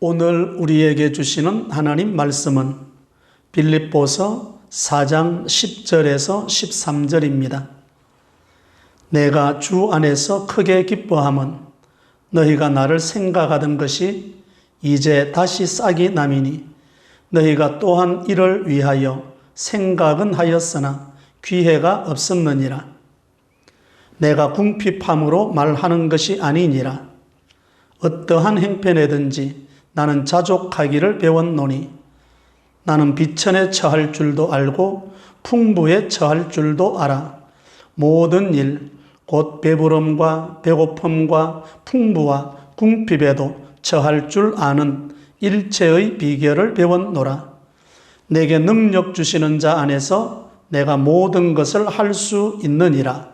오늘 우리에게 주시는 하나님 말씀은 빌립보서 4장 10절에서 13절입니다. 내가 주 안에서 크게 기뻐함은 너희가 나를 생각하던 것이 이제 다시 싹이 남이니 너희가 또한 이를 위하여 생각은 하였으나 기회가 없었느니라. 내가 궁핍함으로 말하는 것이 아니니라. 어떠한 행편에든지 나는 자족하기를 배웠노니 나는 비천에 처할 줄도 알고 풍부에 처할 줄도 알아. 모든 일 곧 배부름과 배고픔과 풍부와 궁핍에도 처할 줄 아는 일체의 비결을 배웠노라. 내게 능력 주시는 자 안에서 내가 모든 것을 할 수 있느니라.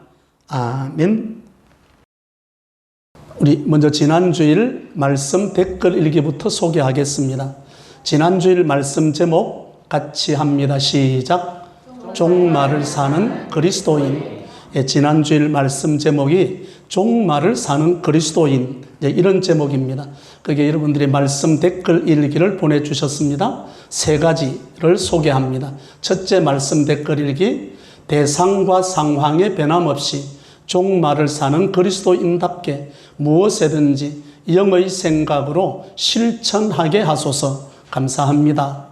아멘. 우리 먼저 지난주일 말씀 댓글 일기부터 소개하겠습니다. 지난주일 말씀 제목 같이 합니다. 시작. 종말을 사는 그리스도인. 지난주일 말씀 제목이 종말을 사는 그리스도인, 이런 제목입니다. 그게 여러분들이 말씀 댓글 일기를 보내주셨습니다. 세 가지를 소개합니다. 첫째 말씀 댓글 일기, 대상과 상황에 변함없이 종말을 사는 그리스도인답게 무엇이든지 영의 생각으로 실천하게 하소서. 감사합니다.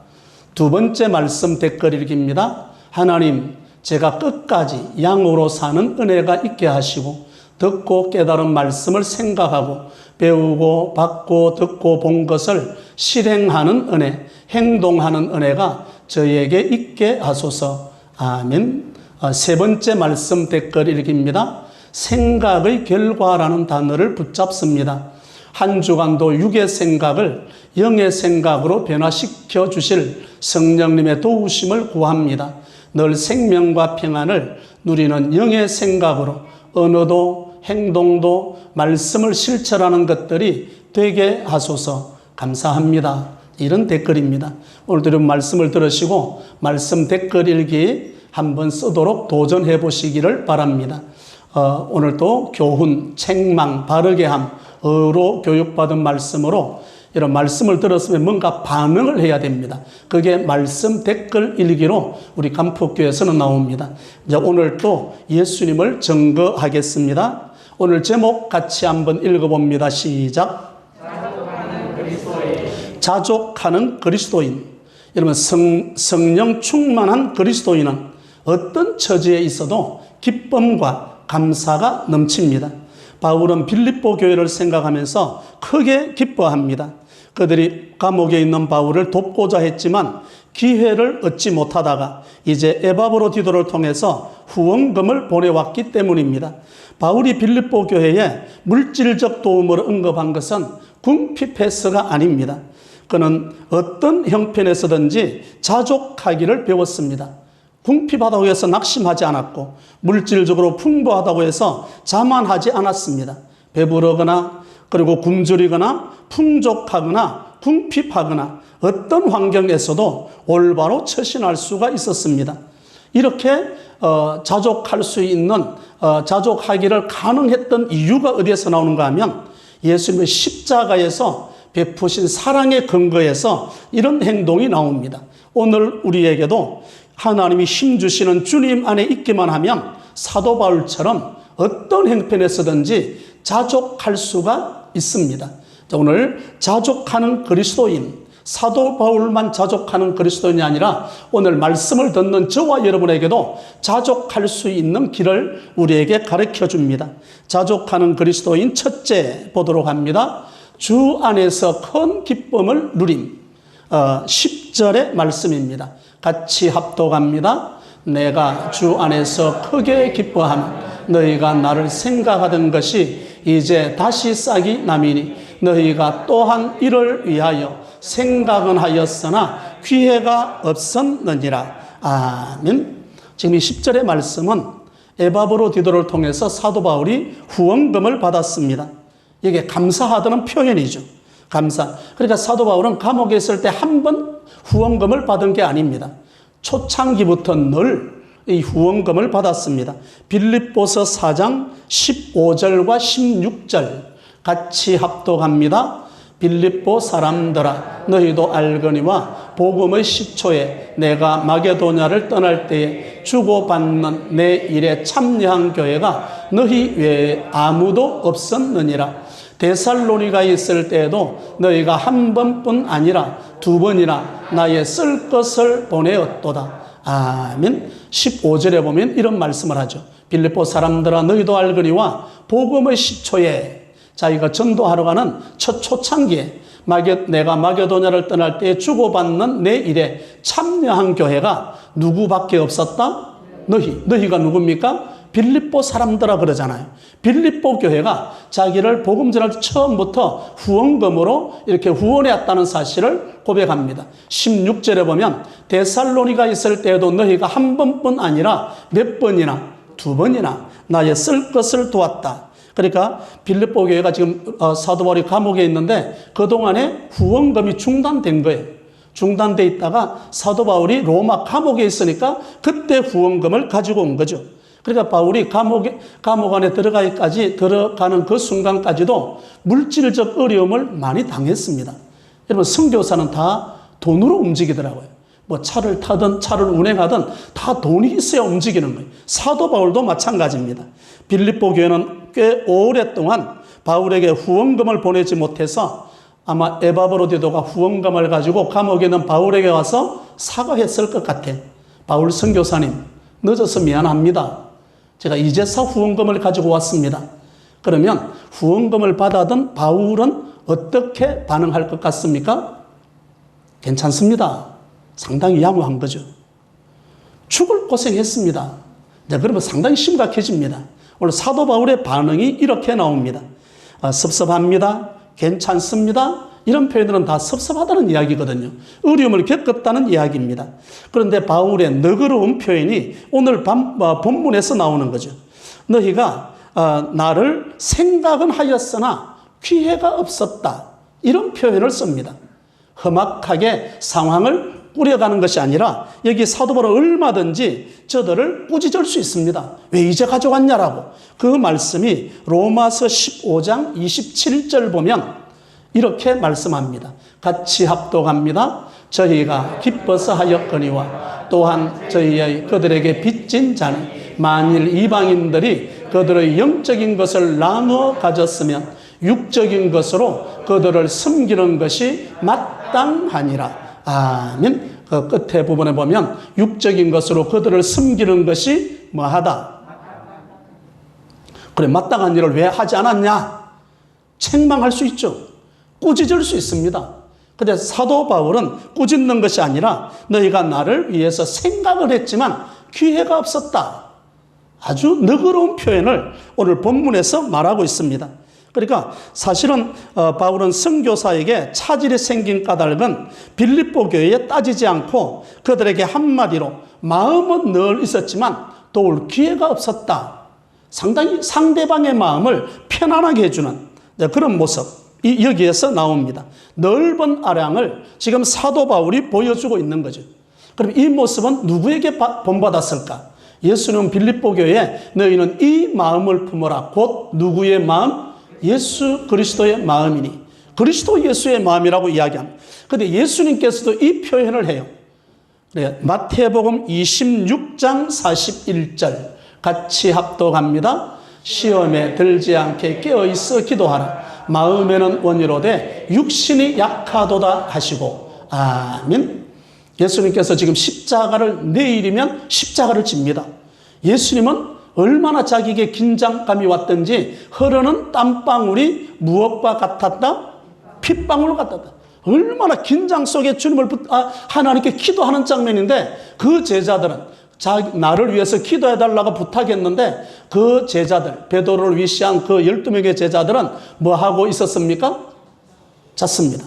두 번째 말씀 댓글 일기입니다. 하나님, 제가 끝까지 양으로 사는 은혜가 있게 하시고 듣고 깨달은 말씀을 생각하고 배우고 받고 듣고 본 것을 실행하는 은혜, 행동하는 은혜가 저에게 있게 하소서. 아멘. 세 번째 말씀 댓글 일기입니다. 생각의 결과라는 단어를 붙잡습니다. 한 주간도 육의 생각을 영의 생각으로 변화시켜 주실 성령님의 도우심을 구합니다. 늘 생명과 평안을 누리는 영의 생각으로 언어도 행동도 말씀을 실천하는 것들이 되게 하소서. 감사합니다. 이런 댓글입니다. 오늘 들은 말씀을 들으시고 말씀 댓글 일기 한번 쓰도록 도전해 보시기를 바랍니다. 오늘도 교훈, 책망, 바르게 함, 어로 교육받은 말씀으로 이런 말씀을 들었으면 뭔가 반응을 해야 됩니다. 그게 말씀 댓글 일기로 우리 감폭교에서는 나옵니다. 이제 오늘 또 예수님을 증거하겠습니다. 오늘 제목 같이 한번 읽어봅니다. 시작. 자족하는 그리스도인. 자족하는 그리스도인. 여러분, 성령 충만한 그리스도인은 어떤 처지에 있어도 기쁨과 감사가 넘칩니다. 바울은 빌립보 교회를 생각하면서 크게 기뻐합니다. 그들이 감옥에 있는 바울을 돕고자 했지만 기회를 얻지 못하다가 이제 에바브로 디도를 통해서 후원금을 보내왔기 때문입니다. 바울이 빌립보 교회에 물질적 도움을 언급한 것은 궁핍해서가 아닙니다. 그는 어떤 형편에서든지 자족하기를 배웠습니다. 궁핍하다고 해서 낙심하지 않았고 물질적으로 풍부하다고 해서 자만하지 않았습니다. 배부르거나 그리고 굶주리거나 풍족하거나 궁핍하거나 어떤 환경에서도 올바로 처신할 수가 있었습니다. 이렇게 자족할 수 있는 자족하기를 가능했던 이유가 어디에서 나오는가 하면 예수님의 십자가에서 베푸신 사랑의 근거에서 이런 행동이 나옵니다. 오늘 우리에게도 하나님이 힘주시는 주님 안에 있기만 하면 사도 바울처럼 어떤 형편에서든지 자족할 수가 있습니다. 오늘 자족하는 그리스도인, 사도 바울만 자족하는 그리스도인이 아니라 오늘 말씀을 듣는 저와 여러분에게도 자족할 수 있는 길을 우리에게 가르쳐 줍니다. 자족하는 그리스도인 첫째 보도록 합니다. 주 안에서 큰 기쁨을 누림. 10절의 말씀입니다. 같이 합독합니다. 내가 주 안에서 크게 기뻐하며 너희가 나를 생각하던 것이 이제 다시 싹이 남이니 너희가 또한 이를 위하여 생각은 하였으나 기회가 없었느니라. 아멘. 지금 이 10절의 말씀은 에바브로 디도를 통해서 사도 바울이 후원금을 받았습니다. 이게 감사하다는 표현이죠. 감사. 그러니까 사도 바울은 감옥에 있을 때 한 번 후원금을 받은 게 아닙니다. 초창기부터 늘 이 후원금을 받았습니다. 빌립보서 4장 15절과 16절 같이 합독합니다. 빌립보 사람들아 너희도 알거니와 복음의 시초에 내가 마게도냐를 떠날 때에 주고받는 내 일에 참여한 교회가 너희 외에 아무도 없었느니라. 데살로니가에 있을 때에도 너희가 한 번뿐 아니라 두 번이나 나의 쓸 것을 보내었도다. 아멘. 15절에 보면 이런 말씀을 하죠. 빌립보 사람들아 너희도 알거니와 복음의 시초에, 자기가 전도하러 가는 첫 초창기에 내가 마게도냐를 떠날 때 주고받는 내 일에 참여한 교회가 누구밖에 없었다? 너희가 누굽니까? 빌립보 사람들아 그러잖아요. 빌립보 교회가 자기를 복음 전할 때 처음부터 후원금으로 이렇게 후원했다는 사실을 고백합니다. 16절에 보면 데살로니가 있을 때에도 너희가 한 번뿐 아니라 몇 번이나, 두 번이나 나의 쓸 것을 도왔다. 그러니까 빌립보 교회가 지금 사도 바울이 감옥에 있는데 그동안에 후원금이 중단된 거예요. 중단돼 있다가 사도 바울이 로마 감옥에 있으니까 그때 후원금을 가지고 온 거죠. 그러니까 바울이 감옥 안에 들어가는 그 순간까지도 물질적 어려움을 많이 당했습니다. 여러분, 선교사는 다 돈으로 움직이더라고요. 뭐 차를 타든 차를 운행하든 다 돈이 있어야 움직이는 거예요. 사도 바울도 마찬가지입니다. 빌립보 교회는 꽤 오랫동안 바울에게 후원금을 보내지 못해서 아마 에바브로디도가 후원금을 가지고 감옥에 있는 바울에게 와서 사과했을 것 같아. 바울 선교사님, 늦어서 미안합니다. 제가 이제서 후원금을 가지고 왔습니다. 그러면 후원금을 받아든 바울은 어떻게 반응할 것 같습니까? 괜찮습니다. 상당히 양호한 거죠. 죽을 고생했습니다. 네, 그러면 상당히 심각해집니다. 오늘 사도 바울의 반응이 이렇게 나옵니다. 섭섭합니다. 괜찮습니다. 이런 표현들은 다 섭섭하다는 이야기거든요. 어려움을 겪었다는 이야기입니다. 그런데 바울의 너그러운 표현이 오늘 본문에서 나오는 거죠. 너희가 나를 생각은 하였으나 기회가 없었다. 이런 표현을 씁니다. 험악하게 상황을 꾸려가는 것이 아니라 여기 사도 바울은 얼마든지 저들을 꾸짖을 수 있습니다. 왜 이제 가져왔냐라고. 그 말씀이 로마서 15장 27절 보면 이렇게 말씀합니다. 같이 합독합니다. 저희가 기뻐서 하였거니와 또한 그들에게 빚진 자는 만일 이방인들이 그들의 영적인 것을 나누어 가졌으면 육적인 것으로 그들을 섬기는 것이 마땅하니라. 아멘. 그 끝에 부분에 보면 육적인 것으로 그들을 섬기는 것이 뭐하다. 그래, 마땅한 일을 왜 하지 않았냐? 책망할 수 있죠. 꾸짖을 수 있습니다. 근데 사도 바울은 꾸짖는 것이 아니라 너희가 나를 위해서 생각을 했지만 기회가 없었다. 아주 너그러운 표현을 오늘 본문에서 말하고 있습니다. 그러니까 사실은 바울은 선교사에게 차질이 생긴 까닭은 빌립보 교회에 따지지 않고 그들에게 한마디로 마음은 늘 있었지만 도울 기회가 없었다. 상당히 상대방의 마음을 편안하게 해주는 그런 모습. 여기에서 나옵니다. 넓은 아량을 지금 사도 바울이 보여주고 있는 거죠. 그럼 이 모습은 누구에게 본받았을까? 예수는 빌립보 교회에 너희는 이 마음을 품어라. 곧 누구의 마음? 예수 그리스도의 마음이니. 그리스도 예수의 마음이라고 이야기합니다. 그런데 예수님께서도 이 표현을 해요. 마태복음 26장 41절 같이 합독합니다. 시험에 들지 않게 깨어있어 기도하라. 마음에는 원이로되 육신이 약하도다 하시고. 아멘. 예수님께서 지금 십자가를 내일이면 십자가를 집니다. 예수님은 얼마나 자기에게 긴장감이 왔든지 흐르는 땀방울이 무엇과 같았다? 핏방울 같았다. 얼마나 긴장 속에 주님을 하나님께 기도하는 장면인데 그 제자들은 나를 위해서 기도해달라고 부탁했는데 그 제자들, 베드로를 위시한 그 12명의 제자들은 뭐 하고 있었습니까? 잤습니다.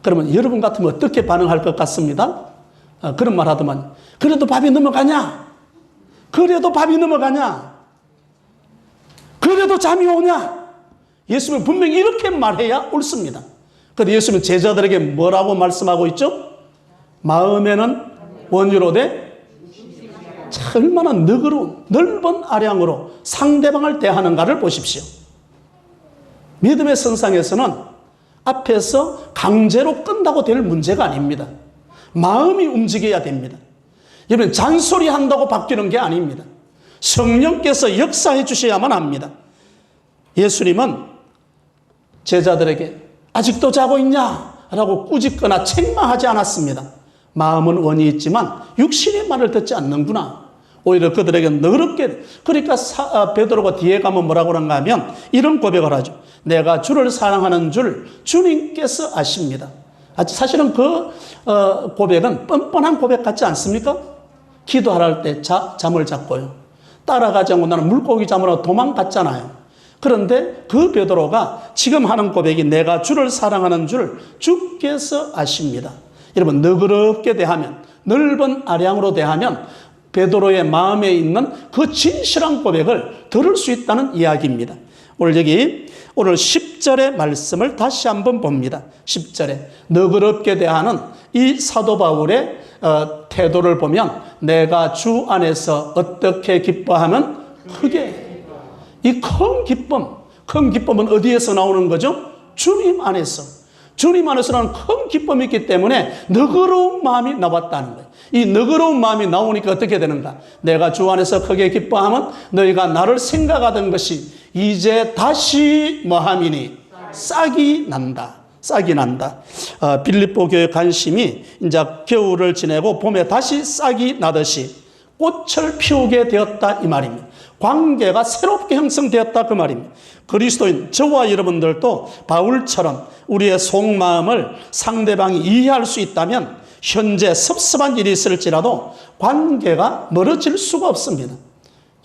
그러면 여러분 같으면 어떻게 반응할 것 같습니다? 그런 말 하더만, 그래도 밥이 넘어가냐? 그래도 밥이 넘어가냐? 그래도 잠이 오냐? 예수님은 분명히 이렇게 말해야 옳습니다. 그런데 예수님은 제자들에게 뭐라고 말씀하고 있죠? 마음에는 원유로되 얼마나 너그러운 넓은 아량으로 상대방을 대하는가를 보십시오. 믿음의 선상에서는 앞에서 강제로 끈다고 될 문제가 아닙니다. 마음이 움직여야 됩니다. 여러분, 잔소리 한다고 바뀌는 게 아닙니다. 성령께서 역사해 주셔야만 합니다. 예수님은 제자들에게 아직도 자고 있냐? 라고 꾸짖거나 책망하지 않았습니다. 마음은 원이 있지만 육신의 말을 듣지 않는구나. 오히려 그들에게 너그럽게, 그러니까 베드로가 뒤에 가면 뭐라고 그런가 하면 이런 고백을 하죠. 내가 주를 사랑하는 줄 주님께서 아십니다. 사실은 그 고백은 뻔뻔한 고백 같지 않습니까? 기도할 때 잠을 잤고요. 따라가지 않고 나는 물고기 잡으러 도망갔잖아요. 그런데 그 베드로가 지금 하는 고백이 내가 주를 사랑하는 줄 주께서 아십니다. 여러분, 너그럽게 대하면, 넓은 아량으로 대하면 베드로의 마음에 있는 그 진실한 고백을 들을 수 있다는 이야기입니다. 오늘 10절의 말씀을 다시 한번 봅니다. 10절에 너그럽게 대하는 이 사도 바울의 태도를 보면 내가 주 안에서 어떻게 기뻐하면 크게, 이 큰 기쁨은 어디에서 나오는 거죠? 주님 안에서. 주님 안에서는 큰 기쁨이 있기 때문에 너그러운 마음이 나왔다는 거예요. 이 너그러운 마음이 나오니까 어떻게 되는가? 내가 주 안에서 크게 기뻐하면 너희가 나를 생각하던 것이 이제 다시 뭐함이니? 싹이 난다. 싹이 난다. 빌립보 교회 관심이 이제 겨울을 지내고 봄에 다시 싹이 나듯이 꽃을 피우게 되었다 이 말입니다. 관계가 새롭게 형성되었다 그 말입니다. 그리스도인 저와 여러분들도 바울처럼 우리의 속마음을 상대방이 이해할 수 있다면 현재 섭섭한 일이 있을지라도 관계가 멀어질 수가 없습니다.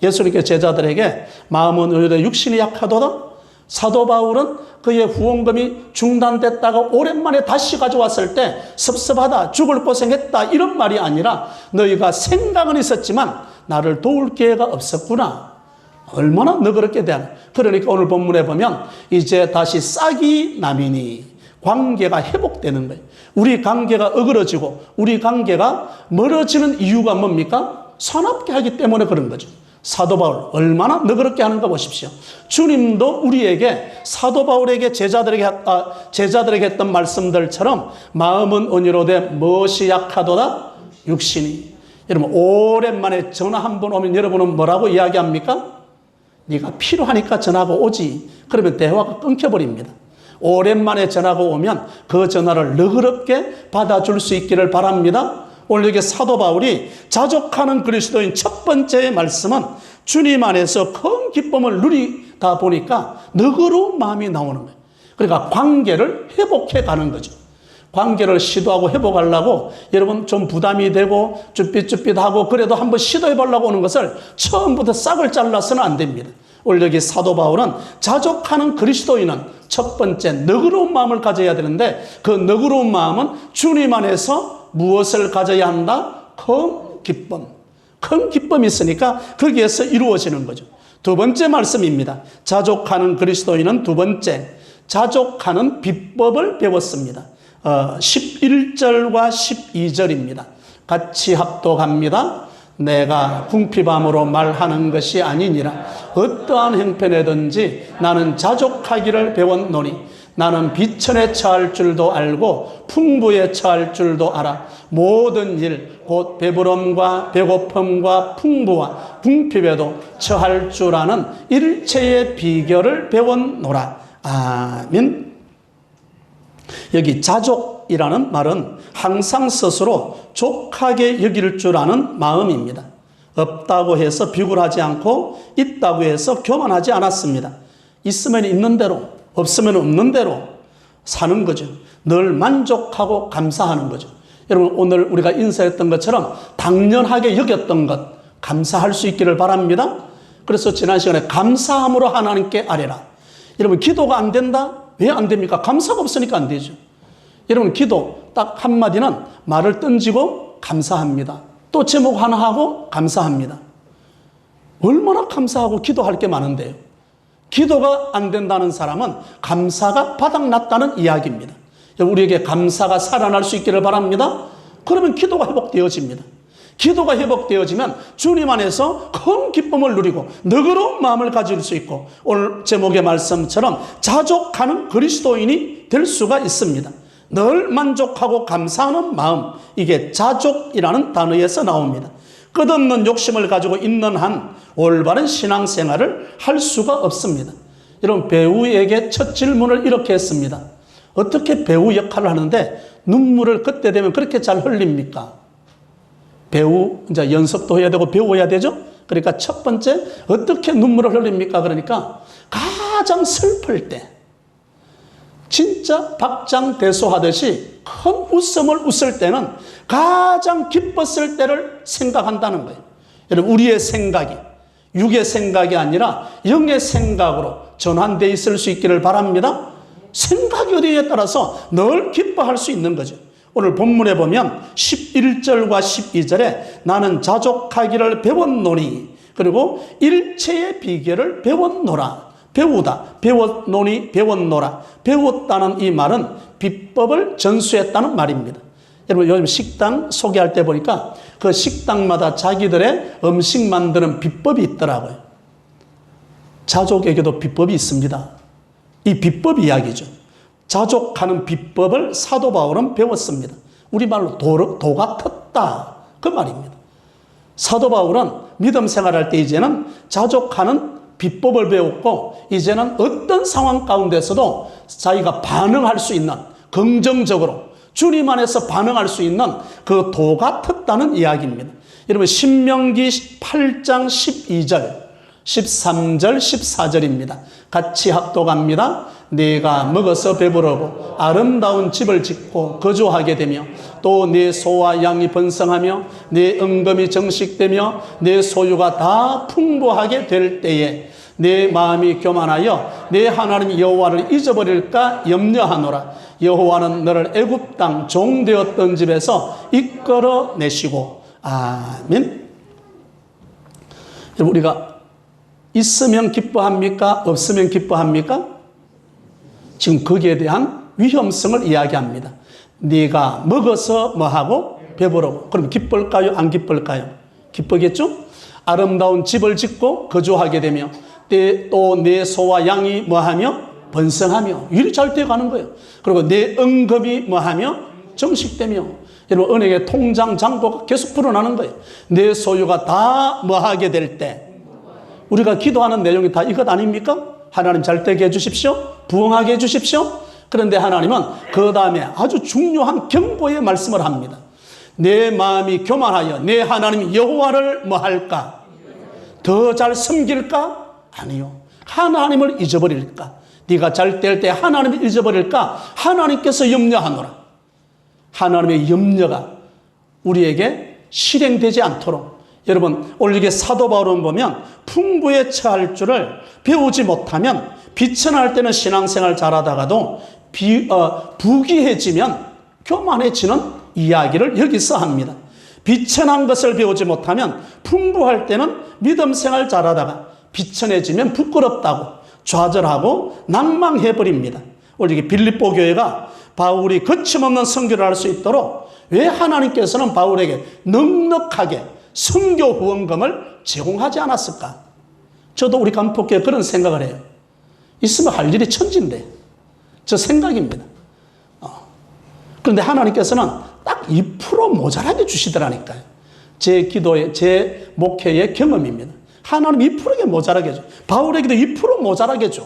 예수님께 제자들에게 마음은 의뢰 육신이 약하도다. 사도 바울은 그의 후원금이 중단됐다가 오랜만에 다시 가져왔을 때 섭섭하다, 죽을 고생했다 이런 말이 아니라 너희가 생각은 있었지만 나를 도울 기회가 없었구나. 얼마나 너그럽게 대하나. 그러니까 오늘 본문에 보면 이제 다시 싹이 나미니 관계가 회복되는 거예요. 우리 관계가 어그러지고 우리 관계가 멀어지는 이유가 뭡니까? 사납게 하기 때문에 그런 거죠. 사도 바울 얼마나 너그럽게 하는가 보십시오. 주님도 우리에게 사도 바울에게 제자들에게 했던 말씀들처럼 마음은 온유로 돼 무엇이 약하도다? 육신이. 여러분 오랜만에 전화 한 번 오면 여러분은 뭐라고 이야기합니까? 네가 필요하니까 전화가 오지. 그러면 대화가 끊겨버립니다. 오랜만에 전화가 오면 그 전화를 너그럽게 받아줄 수 있기를 바랍니다. 오늘 여기 사도 바울이 자족하는 그리스도인 첫 번째 말씀은 주님 안에서 큰 기쁨을 누리다 보니까 너그러운 마음이 나오는 거예요. 그러니까 관계를 회복해 가는 거죠. 관계를 시도하고 회복하려고 여러분 좀 부담이 되고 쭈삣쭈삣하고 그래도 한번 시도해 보려고 오는 것을 처음부터 싹을 잘라서는 안 됩니다. 오늘 여기 사도 바울은 자족하는 그리스도인은 첫 번째 너그러운 마음을 가져야 되는데 그 너그러운 마음은 주님 안에서 무엇을 가져야 한다? 큰 기쁨. 큰 기쁨이 있으니까 거기에서 이루어지는 거죠. 두 번째 말씀입니다. 자족하는 그리스도인은 두 번째 자족하는 비법을 배웠습니다. 11절과 12절입니다. 같이 합독합니다. 내가 궁핍함으로 말하는 것이 아니니라. 어떠한 형편에든지 나는 자족하기를 배웠노니 나는 비천에 처할 줄도 알고 풍부에 처할 줄도 알아. 모든 일 곧 배부름과 배고픔과 풍부와 궁핍에도 처할 줄 아는 일체의 비결을 배웠노라. 아멘. 여기 자족이라는 말은 항상 스스로 족하게 여길 줄 아는 마음입니다. 없다고 해서 비굴하지 않고 있다고 해서 교만하지 않았습니다. 있으면 있는 대로, 없으면 없는 대로 사는 거죠. 늘 만족하고 감사하는 거죠. 여러분 오늘 우리가 인사했던 것처럼 당연하게 여겼던 것 감사할 수 있기를 바랍니다. 그래서 지난 시간에 감사함으로 하나님께 아뢰라. 여러분 기도가 안 된다? 왜 안 됩니까? 감사가 없으니까 안 되죠. 여러분 기도 딱 한마디는 말을 던지고 감사합니다. 또 제목 하나 하고 감사합니다. 얼마나 감사하고 기도할 게 많은데요. 기도가 안 된다는 사람은 감사가 바닥났다는 이야기입니다. 우리에게 감사가 살아날 수 있기를 바랍니다. 그러면 기도가 회복되어집니다. 기도가 회복되어지면 주님 안에서 큰 기쁨을 누리고 너그러운 마음을 가질 수 있고 오늘 제목의 말씀처럼 자족하는 그리스도인이 될 수가 있습니다. 늘 만족하고 감사하는 마음, 이게 자족이라는 단어에서 나옵니다. 끝없는 욕심을 가지고 있는 한 올바른 신앙생활을 할 수가 없습니다. 여러분, 배우에게 첫 질문을 이렇게 했습니다. 어떻게 배우 역할을 하는데 눈물을 그때 되면 그렇게 잘 흘립니까? 배우, 이제 연습도 해야 되고 배워야 되죠? 그러니까 첫 번째, 어떻게 눈물을 흘립니까? 그러니까 가장 슬플 때, 진짜 박장대소하듯이 큰 웃음을 웃을 때는 가장 기뻤을 때를 생각한다는 거예요. 여러분, 우리의 생각이 육의 생각이 아니라 영의 생각으로 전환되어 있을 수 있기를 바랍니다. 생각이 어디에 따라서 늘 기뻐할 수 있는 거죠. 오늘 본문에 보면 11절과 12절에 나는 자족하기를 배웠노니, 그리고 일체의 비결을 배웠노라. 배웠노니, 배웠노라. 배웠다는 이 말은 비법을 전수했다는 말입니다. 여러분, 요즘 식당 소개할 때 보니까 그 식당마다 자기들의 음식 만드는 비법이 있더라고요. 자족에게도 비법이 있습니다. 이 비법 이야기죠. 자족하는 비법을 사도 바울은 배웠습니다. 우리말로 도가 텄다, 그 말입니다. 사도 바울은 믿음 생활할 때 이제는 자족하는 비법을 배웠고, 이제는 어떤 상황 가운데서도 자기가 반응할 수 있는, 긍정적으로 주님 안에서 반응할 수 있는 그 도가 텄다는 이야기입니다. 여러분, 신명기 8장 12절, 13절, 14절입니다. 같이 합독합니다. 네가 먹어서 배부르고 아름다운 집을 짓고 거주하게 되며 또 네 소와 양이 번성하며 네 은금이 정식되며 네 소유가 다 풍부하게 될 때에 내 마음이 교만하여 내 하나님 여호와를 잊어버릴까 염려하노라. 여호와는 너를 애굽 땅 종되었던 집에서 이끌어내시고. 아멘. 우리가 있으면 기뻐합니까? 없으면 기뻐합니까? 지금 거기에 대한 위험성을 이야기합니다. 네가 먹어서 뭐하고 배부르고. 그럼 기쁠까요? 안 기쁠까요? 기쁘겠죠? 아름다운 집을 짓고 거주하게 되며 또 내 소와 양이 뭐하며 번성하며 일이 잘 돼가는 거예요. 그리고 내 은금이 뭐하며 정식되며. 여러분, 은행의 통장 잔고가 계속 불어나는 거예요. 내 소유가 다 뭐하게 될 때. 우리가 기도하는 내용이 다 이것 아닙니까? 하나님 잘 되게 해주십시오. 부흥하게 해주십시오. 그런데 하나님은 그 다음에 아주 중요한 경고의 말씀을 합니다. 내 마음이 교만하여 내 하나님 여호와를 뭐 할까? 더 잘 섬길까? 아니요. 하나님을 잊어버릴까? 네가 잘 될 때 하나님을 잊어버릴까? 하나님께서 염려하노라. 하나님의 염려가 우리에게 실행되지 않도록. 여러분, 오늘 이게 사도 바울은 보면 풍부에 처할 줄을 배우지 못하면 비천할 때는 신앙생활 잘하다가도 부귀해지면 교만해지는 이야기를 여기서 합니다. 비천한 것을 배우지 못하면 풍부할 때는 믿음생활 잘하다가 비천해지면 부끄럽다고 좌절하고 낭망해버립니다. 오늘 이게 빌립보 교회가 바울이 거침없는 선교를 할 수 있도록 왜 하나님께서는 바울에게 넉넉하게 선교 후원금을 제공하지 않았을까? 저도 우리 간폭교회 그런 생각을 해요. 있으면 할 일이 천지인데. 저 생각입니다. 그런데 하나님께서는 딱 2% 모자라게 주시더라니까요. 제 기도의, 제 목회의 경험입니다. 하나님 2%게 모자라게 줘. 바울에게도 2% 모자라게 줘.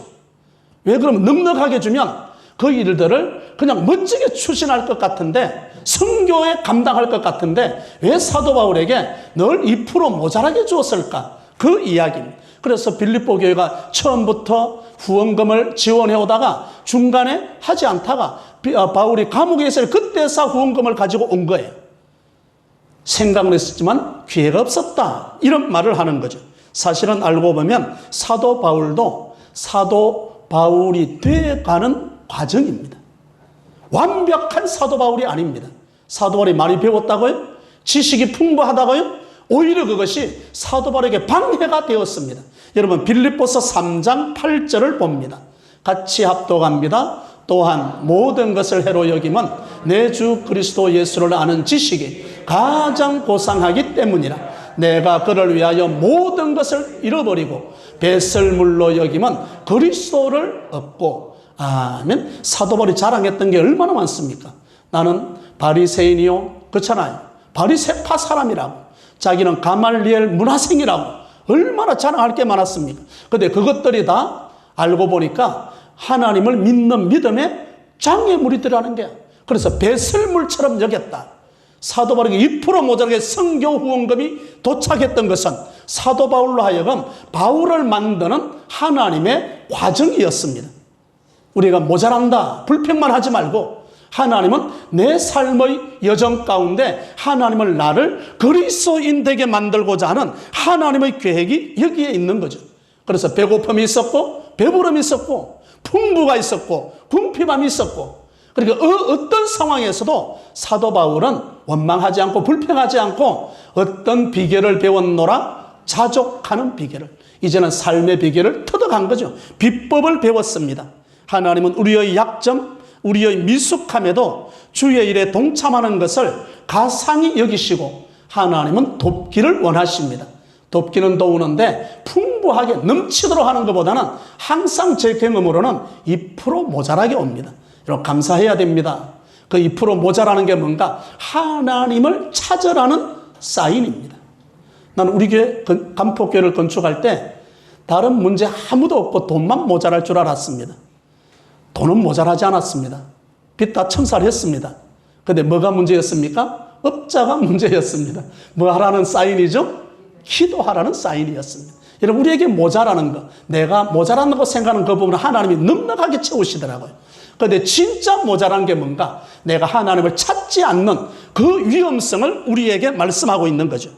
왜 그러면 넉넉하게 주면 그 일들을 그냥 멋지게 추진할 것 같은데, 선교에 감당할 것 같은데 왜 사도 바울에게 늘 2% 모자라게 주었을까? 그 이야기입니다. 그래서 빌립보 교회가 처음부터 후원금을 지원해 오다가 중간에 하지 않다가 바울이 감옥에 있을 그때서 후원금을 가지고 온 거예요. 생각은 했었지만 기회가 없었다, 이런 말을 하는 거죠. 사실은 알고 보면 사도 바울도 사도 바울이 돼가는 과정입니다. 완벽한 사도 바울이 아닙니다. 사도 바울이 많이 배웠다고요? 지식이 풍부하다고요? 오히려 그것이 사도 바울에게 방해가 되었습니다. 여러분, 빌립보서 3장 8절을 봅니다. 같이 합독합니다. 또한 모든 것을 해로 여김은 내 주 그리스도 예수를 아는 지식이 가장 고상하기 때문이라. 내가 그를 위하여 모든 것을 잃어버리고 배설물로 여기면 그리스도를 얻고. 아멘. 사도 바울이 자랑했던 게 얼마나 많습니까? 나는 바리새인이요, 그렇잖아요. 바리새파 사람이라고. 자기는 가말리엘 문화생이라고. 얼마나 자랑할 게 많았습니까? 근데 그것들이 다 알고 보니까 하나님을 믿는 믿음의 장애물이더라는 거야. 그래서 배설물처럼 여겼다. 사도 바울에게 2% 모자라게 선교 후원금이 도착했던 것은 사도 바울로 하여금 바울을 만드는 하나님의 과정이었습니다. 우리가 모자란다, 불평만 하지 말고 하나님은 내 삶의 여정 가운데 하나님을 나를 그리스도인 되게 만들고자 하는 하나님의 계획이 여기에 있는 거죠. 그래서 배고픔이 있었고 배부름이 있었고 풍부가 있었고 궁핍함이 있었고, 그러니까 어떤 상황에서도 사도 바울은 원망하지 않고 불평하지 않고 어떤 비결을 배웠노라? 자족하는 비결을. 이제는 삶의 비결을 터득한 거죠. 비법을 배웠습니다. 하나님은 우리의 약점, 우리의 미숙함에도 주의 일에 동참하는 것을 가상히 여기시고 하나님은 돕기를 원하십니다. 돕기는 도우는데 풍부하게 넘치도록 하는 것보다는 항상 제 경험으로는 2% 모자라게 옵니다. 여러분 감사해야 됩니다. 그 2% 모자라는 게 뭔가? 하나님을 찾으라는 사인입니다. 나는 우리 교회 간폭교회를 건축할 때 다른 문제 아무도 없고 돈만 모자랄 줄 알았습니다. 돈은 모자라지 않았습니다. 빚 다 청산을 했습니다. 근데 뭐가 문제였습니까? 업자가 문제였습니다. 뭐 하라는 사인이죠? 기도하라는 사인이었습니다. 여러분 우리에게 모자라는 거, 내가 모자라는 거 생각하는 그 부분을 하나님이 넉넉하게 채우시더라고요. 그런데 진짜 모자란 게 뭔가? 내가 하나님을 찾지 않는 그 위험성을 우리에게 말씀하고 있는 거죠.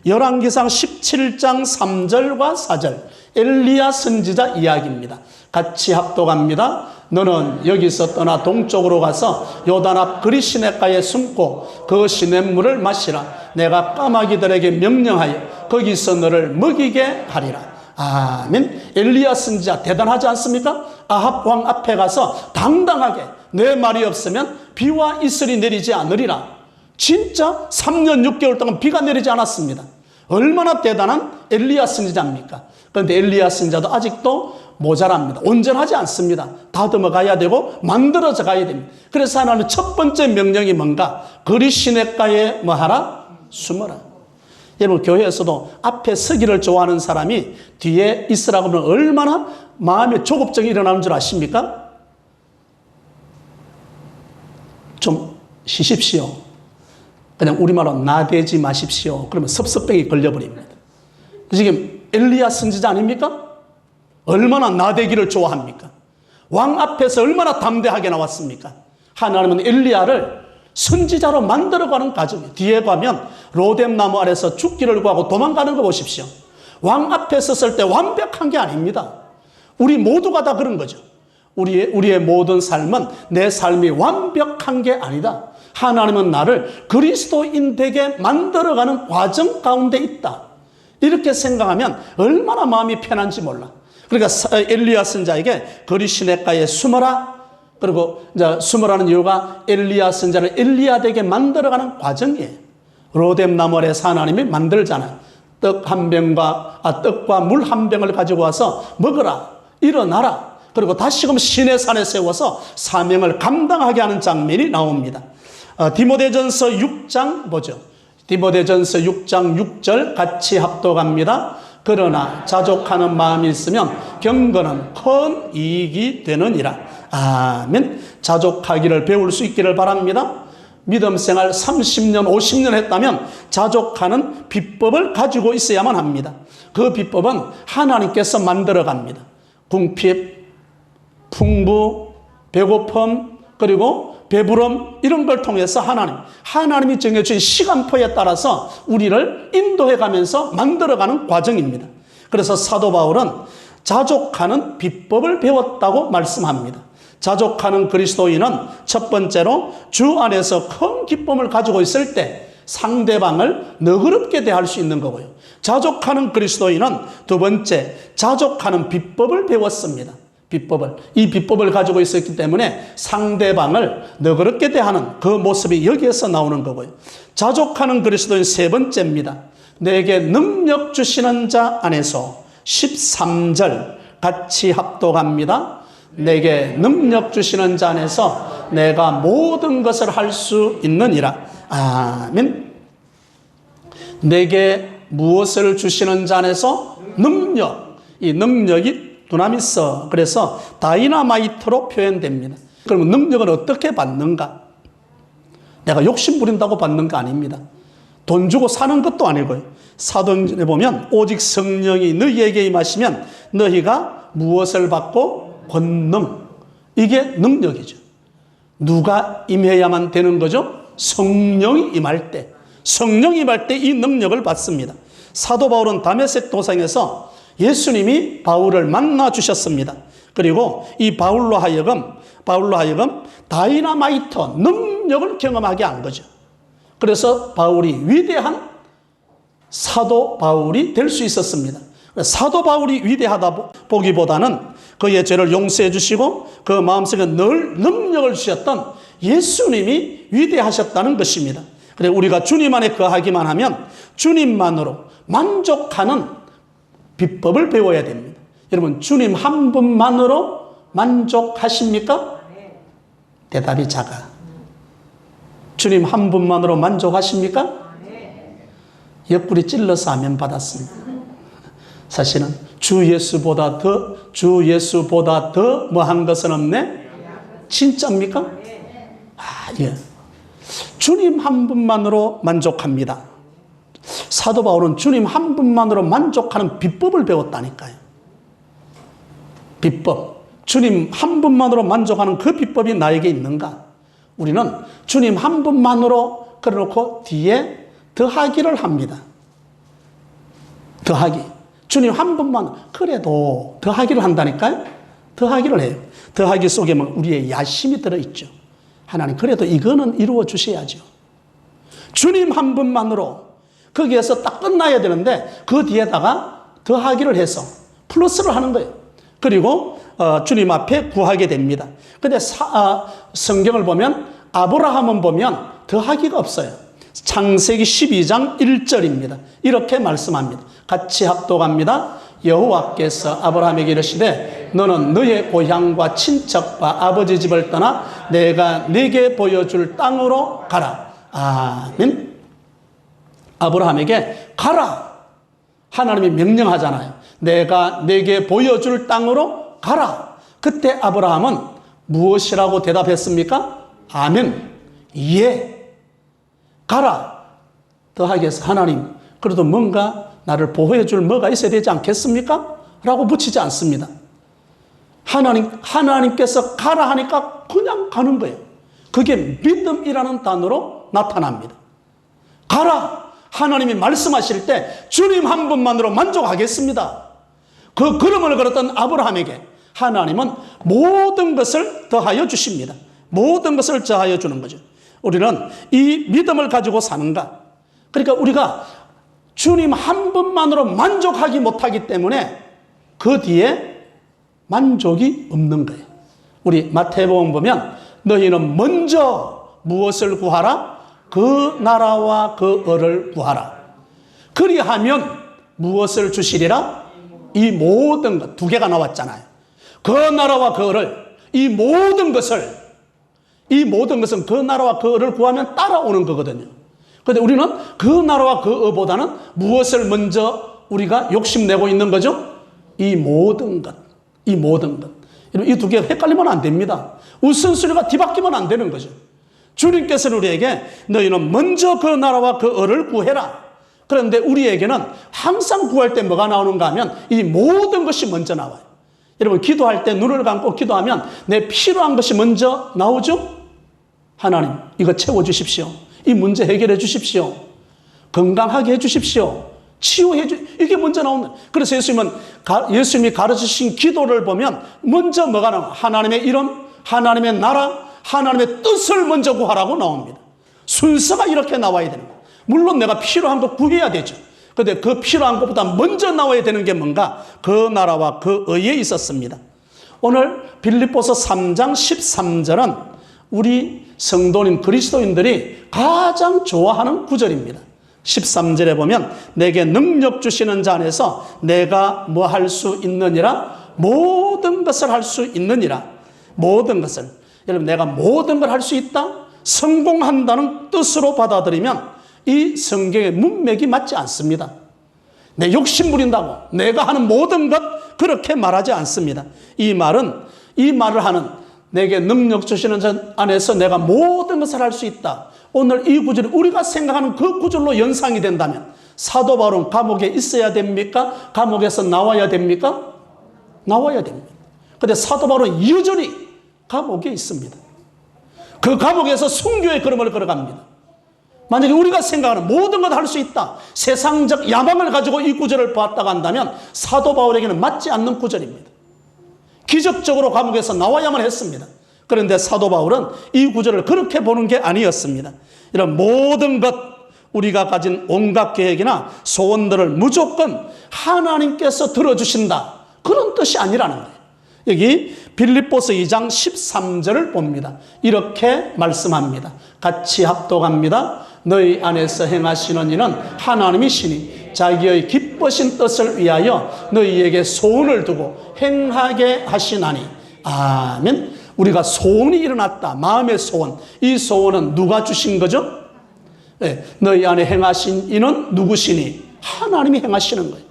열왕기상 17장 3절과 4절 엘리야 선지자 이야기입니다. 같이 합독합니다. 너는 여기서 떠나 동쪽으로 가서 요단 앞 그리 시냇가에 숨고 그 시냇물을 마시라. 내가 까마귀들에게 명령하여 거기서 너를 먹이게 하리라. 아멘. 엘리야 선지자 대단하지 않습니까? 아합 왕 앞에 가서 당당하게 내 말이 없으면 비와 이슬이 내리지 않으리라. 진짜 3년 6개월 동안 비가 내리지 않았습니다. 얼마나 대단한 엘리야 선지자입니까? 그런데 엘리야 선지자도 아직도 모자랍니다. 온전하지 않습니다. 다듬어 가야 되고 만들어져 가야 됩니다. 그래서 하나님은 첫 번째 명령이 뭔가? 그리 시냇가에 뭐 하라? 숨어라. 여러분 교회에서도 앞에 서기를 좋아하는 사람이 뒤에 있으라고 하면 얼마나 마음에 조급증이 일어나는 줄 아십니까? 좀 쉬십시오. 그냥 우리말로 나대지 마십시오. 그러면 섭섭병이 걸려버립니다. 지금 엘리야 선지자 아닙니까? 얼마나 나대기를 좋아합니까? 왕 앞에서 얼마나 담대하게 나왔습니까? 하나님은 엘리야를 선지자로 만들어가는 과정이에요. 뒤에 가면 로뎀나무 아래서 죽기를 구하고 도망가는 거 보십시오. 왕 앞에 섰을 때 완벽한 게 아닙니다. 우리 모두가 다 그런 거죠. 우리의 모든 삶은 내 삶이 완벽한 게 아니다. 하나님은 나를 그리스도인 되게 만들어가는 과정 가운데 있다. 이렇게 생각하면 얼마나 마음이 편한지 몰라. 그러니까 엘리야 선자에게 그리 시냇가에 숨어라. 그리고 이제 숨으라는 이유가 엘리야 선자를 엘리야 되게 만들어가는 과정이에요. 로뎀나무 아래서 하나님이 만들잖아요. 떡과 물 한 병을 가지고 와서 먹으라. 일어나라. 그리고 다시금 시내산에 세워서 사명을 감당하게 하는 장면이 나옵니다. 디모데전서 6장 보죠. 디모데전서 6장 6절 같이 합독합니다. 그러나 자족하는 마음이 있으면 경건은 큰 이익이 되느니라. 아멘. 자족하기를 배울 수 있기를 바랍니다. 믿음 생활 30년 50년 했다면 자족하는 비법을 가지고 있어야만 합니다. 그 비법은 하나님께서 만들어 갑니다. 궁핍, 풍부, 배고픔, 그리고 배부름, 이런 걸 통해서 하나님이 정해주신 시간표에 따라서 우리를 인도해 가면서 만들어가는 과정입니다. 그래서 사도 바울은 자족하는 비법을 배웠다고 말씀합니다. 자족하는 그리스도인은 첫 번째로 주 안에서 큰 기쁨을 가지고 있을 때 상대방을 너그럽게 대할 수 있는 거고요. 자족하는 그리스도인은 두 번째, 자족하는 비법을 배웠습니다. 비법을. 이 비법을 가지고 있었기 때문에 상대방을 너그럽게 대하는 그 모습이 여기에서 나오는 거고요. 자족하는 그리스도인 세 번째입니다. 내게 능력 주시는 자 안에서 13절 같이 합독합니다. 내게 능력 주시는 자 안에서 내가 모든 것을 할 수 있느니라. 아멘. 내게 무엇을 주시는 자 안에서 능력. 이 능력이 두나미스, 그래서 다이나마이트로 표현됩니다. 그러면 능력을 어떻게 받는가? 내가 욕심 부린다고 받는 거 아닙니다. 돈 주고 사는 것도 아니고요. 사도행전에 보면 오직 성령이 너희에게 임하시면 너희가 무엇을 받고? 권능. 이게 능력이죠. 누가 임해야만 되는 거죠? 성령이 임할 때. 성령이 임할 때 이 능력을 받습니다. 사도 바울은 다메섹 도상에서 예수님이 바울을 만나 주셨습니다. 그리고 이 바울로 하여금 다이나마이트 능력을 경험하게 한 거죠. 그래서 바울이 위대한 사도 바울이 될 수 있었습니다. 사도 바울이 위대하다 보기보다는 그의 죄를 용서해 주시고 그 마음속에 늘 능력을 주셨던 예수님이 위대하셨다는 것입니다. 그래서 우리가 주님 안에 거하기만 하면 주님만으로 만족하는 비법을 배워야 됩니다. 여러분, 주님 한 분만으로 만족하십니까? 대답이 작아. 주님 한 분만으로 만족하십니까? 옆구리 찔러서 아멘 받았습니다. 사실은 주 예수보다 더 뭐한 것은 없네? 진짜입니까? 예. 주님 한 분만으로 만족합니다. 사도 바울은 주님 한 분만으로 만족하는 비법을 배웠다니까요. 비법. 주님 한 분만으로 만족하는 그 비법이 나에게 있는가? 우리는 주님 한 분만으로 그래놓고 뒤에 더하기를 합니다. 더하기. 주님 한 분만 그래도 더하기를 한다니까요. 더하기를 해요. 더하기 속에 우리의 야심이 들어있죠. 하나님 그래도 이거는 이루어 주셔야죠. 주님 한 분만으로 거기에서 딱 끝나야 되는데 그 뒤에다가 더하기를 해서 플러스를 하는 거예요. 그리고 주님 앞에 구하게 됩니다. 근데 성경을 보면 아브라함은 보면 더하기가 없어요. 창세기 12장 1절입니다. 이렇게 말씀합니다. 같이 합독합니다. 여호와께서 아브라함에게 이르시되 너는 너의 고향과 친척과 아버지 집을 떠나 내가 네게 보여줄 땅으로 가라. 아멘. 아브라함에게 가라. 하나님이 명령하잖아요. 내가 네게 보여줄 땅으로 가라. 그때 아브라함은 무엇이라고 대답했습니까? 아멘. 예. 가라. 더하기 해서 하나님 그래도 뭔가 나를 보호해 줄 뭐가 있어야 되지 않겠습니까? 라고 붙이지 않습니다. 하나님께서 가라 하니까 그냥 가는 거예요. 그게 믿음이라는 단어로 나타납니다. 가라. 하나님이 말씀하실 때 주님 한 분만으로 만족하겠습니다. 그 걸음을 걸었던 아브라함에게 하나님은 모든 것을 더하여 주십니다. 모든 것을 더하여 주는 거죠. 우리는 이 믿음을 가지고 사는가? 그러니까 우리가 주님 한 분만으로 만족하기 못하기 때문에 그 뒤에 만족이 없는 거예요. 우리 마태복음 보면 너희는 먼저 무엇을 구하라? 그 나라와 그 을을 구하라. 그리하면 무엇을 주시리라? 이 모든 것, 두 개가 나왔잖아요. 그 나라와 그 을을, 이 모든 것은 그 나라와 그 을을 구하면 따라오는 거거든요. 그런데 우리는 그 나라와 그 을보다는 무엇을 먼저 우리가 욕심내고 있는 거죠? 이 모든 것. 이 두 개가 헷갈리면 안 됩니다. 우선순위가 뒤바뀌면 안 되는 거죠. 주님께서는 우리에게 너희는 먼저 그 나라와 그 을을 구해라. 그런데 우리에게는 항상 구할 때 뭐가 나오는가 하면 이 모든 것이 먼저 나와요. 여러분 기도할 때 눈을 감고 기도하면 내 필요한 것이 먼저 나오죠? 하나님 이거 채워주십시오. 이 문제 해결해 주십시오. 건강하게 해주십시오. 이게 먼저 나온다. 그래서 예수님이 가르치신 기도를 보면 먼저 뭐가 나와? 하나님의 이름, 하나님의 나라, 하나님의 뜻을 먼저 구하라고 나옵니다. 순서가 이렇게 나와야 되는 거예요. 물론 내가 필요한 거 구해야 되죠. 그런데 그 필요한 것보다 먼저 나와야 되는 게 뭔가? 그 나라와 그 의에 있었습니다. 오늘 빌립보서 3장 13절은 우리 성도님 그리스도인들이 가장 좋아하는 구절입니다. 13절에 보면 내게 능력 주시는 자 안에서 내가 뭐 할 수 있느니라, 모든 것을 할 수 있느니라. 모든 것을. 여러분, 내가 모든 걸 할 수 있다, 성공한다는 뜻으로 받아들이면 이 성경의 문맥이 맞지 않습니다. 내 욕심 부린다고 내가 하는 모든 것 그렇게 말하지 않습니다. 이 말을 하는, 내게 능력 주시는 자 안에서 내가 모든 것을 할 수 있다. 오늘 이 구절이 우리가 생각하는 그 구절로 연상이 된다면 사도 바울은 감옥에 있어야 됩니까? 감옥에서 나와야 됩니까? 나와야 됩니다. 그런데 사도 바울은 여전히 감옥에 있습니다. 그 감옥에서 순교의 걸음을 걸어갑니다. 만약에 우리가 생각하는 모든 것 할 수 있다, 세상적 야망을 가지고 이 구절을 보았다고 한다면 사도 바울에게는 맞지 않는 구절입니다. 기적적으로 감옥에서 나와야만 했습니다. 그런데 사도 바울은 이 구절을 그렇게 보는 게 아니었습니다. 이런 모든 것, 우리가 가진 온갖 계획이나 소원들을 무조건 하나님께서 들어주신다, 그런 뜻이 아니라는 거예요. 여기 빌립보서 2장 13절을 봅니다. 이렇게 말씀합니다. 같이 합독합니다. 너희 안에서 행하시는 이는 하나님이시니 자기의 기쁘신 뜻을 위하여 너희에게 소원을 두고 행하게 하시나니. 아멘. 우리가 소원이 일어났다. 마음의 소원. 이 소원은 누가 주신 거죠? 네. 너희 안에 행하신 이는 누구시니? 하나님이 행하시는 거예요.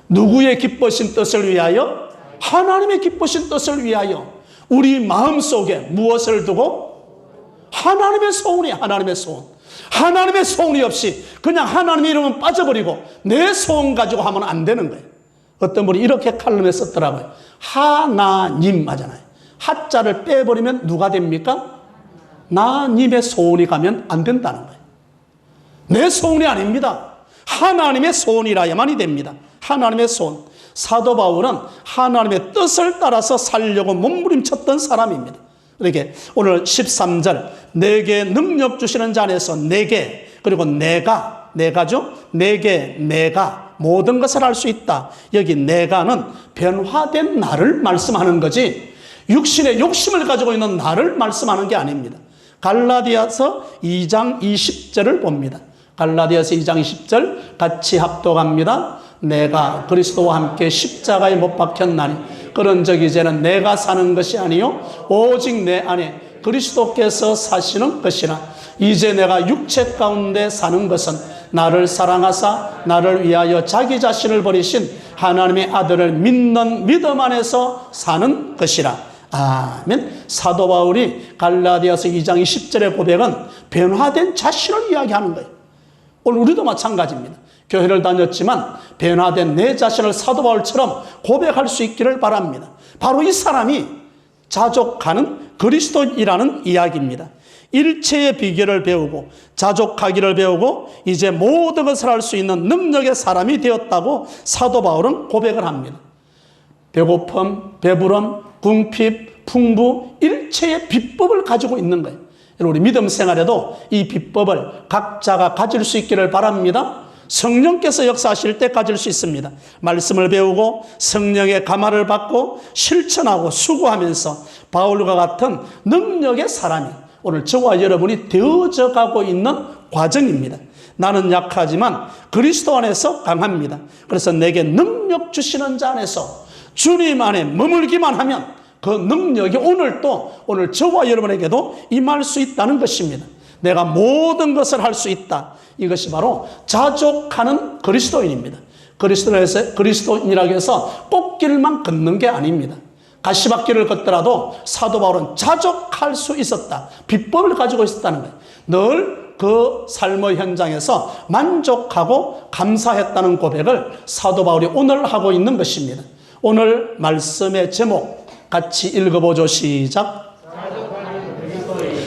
누구의 기쁘신 뜻을 위하여? 하나님의 기쁘신 뜻을 위하여. 우리 마음속에 무엇을 두고? 하나님의 소원이, 하나님의 소원. 하나님의 소원이 없이 그냥 하나님의 이름은 빠져버리고 내 소원 가지고 하면 안 되는 거예요. 어떤 분이 이렇게 칼럼에 썼더라고요. 하나님 하잖아요. 하자를 빼버리면 누가 됩니까? 나님의 소원이 가면 안 된다는 거예요. 내 소원이 아닙니다. 하나님의 소원이라야만이 됩니다. 하나님의 소원. 사도 바울은 하나님의 뜻을 따라서 살려고 몸부림쳤던 사람입니다. 이렇게 오늘 13절, 내게 능력 주시는 자 안에서 내게, 그리고 내가죠. 내가 모든 것을 할 수 있다. 여기 내가는 변화된 나를 말씀하는 거지 육신의 욕심을 가지고 있는 나를 말씀하는 게 아닙니다. 갈라디아서 2장 20절을 봅니다. 갈라디아서 2장 20절 같이 합독합니다. 내가 그리스도와 함께 십자가에 못 박혔나니 그런즉 이제는 내가 사는 것이 아니요 오직 내 안에 그리스도께서 사시는 것이라. 이제 내가 육체 가운데 사는 것은 나를 사랑하사 나를 위하여 자기 자신을 버리신 하나님의 아들을 믿는 믿음 안에서 사는 것이라. 아멘. 사도 바울이 갈라디아서 2장 20절의 고백은 변화된 자신을 이야기하는 거예요. 오늘 우리도 마찬가지입니다. 교회를 다녔지만 변화된 내 자신을 사도 바울처럼 고백할 수 있기를 바랍니다. 바로 이 사람이 자족하는 그리스도인이라는 이야기입니다. 일체의 비결을 배우고 자족하기를 배우고 이제 모든 것을 할 수 있는 능력의 사람이 되었다고 사도 바울은 고백을 합니다. 배고픔, 배부름, 궁핍, 풍부, 일체의 비법을 가지고 있는 거예요. 우리 믿음 생활에도 이 비법을 각자가 가질 수 있기를 바랍니다. 성령께서 역사하실 때 가질 수 있습니다. 말씀을 배우고 성령의 감화를 받고 실천하고 수고하면서 바울과 같은 능력의 사람이 오늘 저와 여러분이 되어져 가고 있는 과정입니다. 나는 약하지만 그리스도 안에서 강합니다. 그래서 내게 능력 주시는 자 안에서 주님 안에 머물기만 하면 그 능력이 오늘 저와 여러분에게도 임할 수 있다는 것입니다. 내가 모든 것을 할 수 있다. 이것이 바로 자족하는 그리스도인입니다. 그리스도인이라고 해서 꽃길만 걷는 게 아닙니다. 가시밭길을 걷더라도 사도 바울은 자족할 수 있었다. 비법을 가지고 있었다는 거예요. 늘 그 삶의 현장에서 만족하고 감사했다는 고백을 사도 바울이 오늘 하고 있는 것입니다. 오늘 말씀의 제목 같이 읽어보죠. 시작.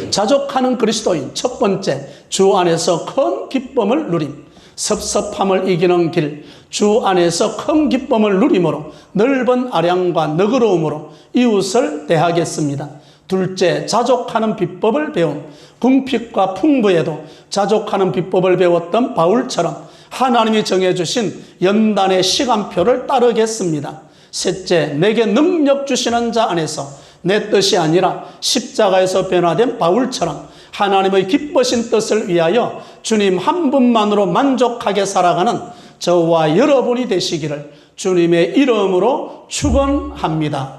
자족하는 그리스도인. 첫 번째, 주 안에서 큰 기쁨을 누림. 섭섭함을 이기는 길. 주 안에서 큰 기쁨을 누림으로 넓은 아량과 너그러움으로 이웃을 대하겠습니다. 둘째, 자족하는 비법을 배움. 궁핍과 풍부에도 자족하는 비법을 배웠던 바울처럼 하나님이 정해주신 연단의 시간표를 따르겠습니다. 셋째, 내게 능력 주시는 자 안에서 내 뜻이 아니라 십자가에서 변화된 바울처럼 하나님의 기쁘신 뜻을 위하여 주님 한 분만으로 만족하게 살아가는 저와 여러분이 되시기를 주님의 이름으로 축원합니다.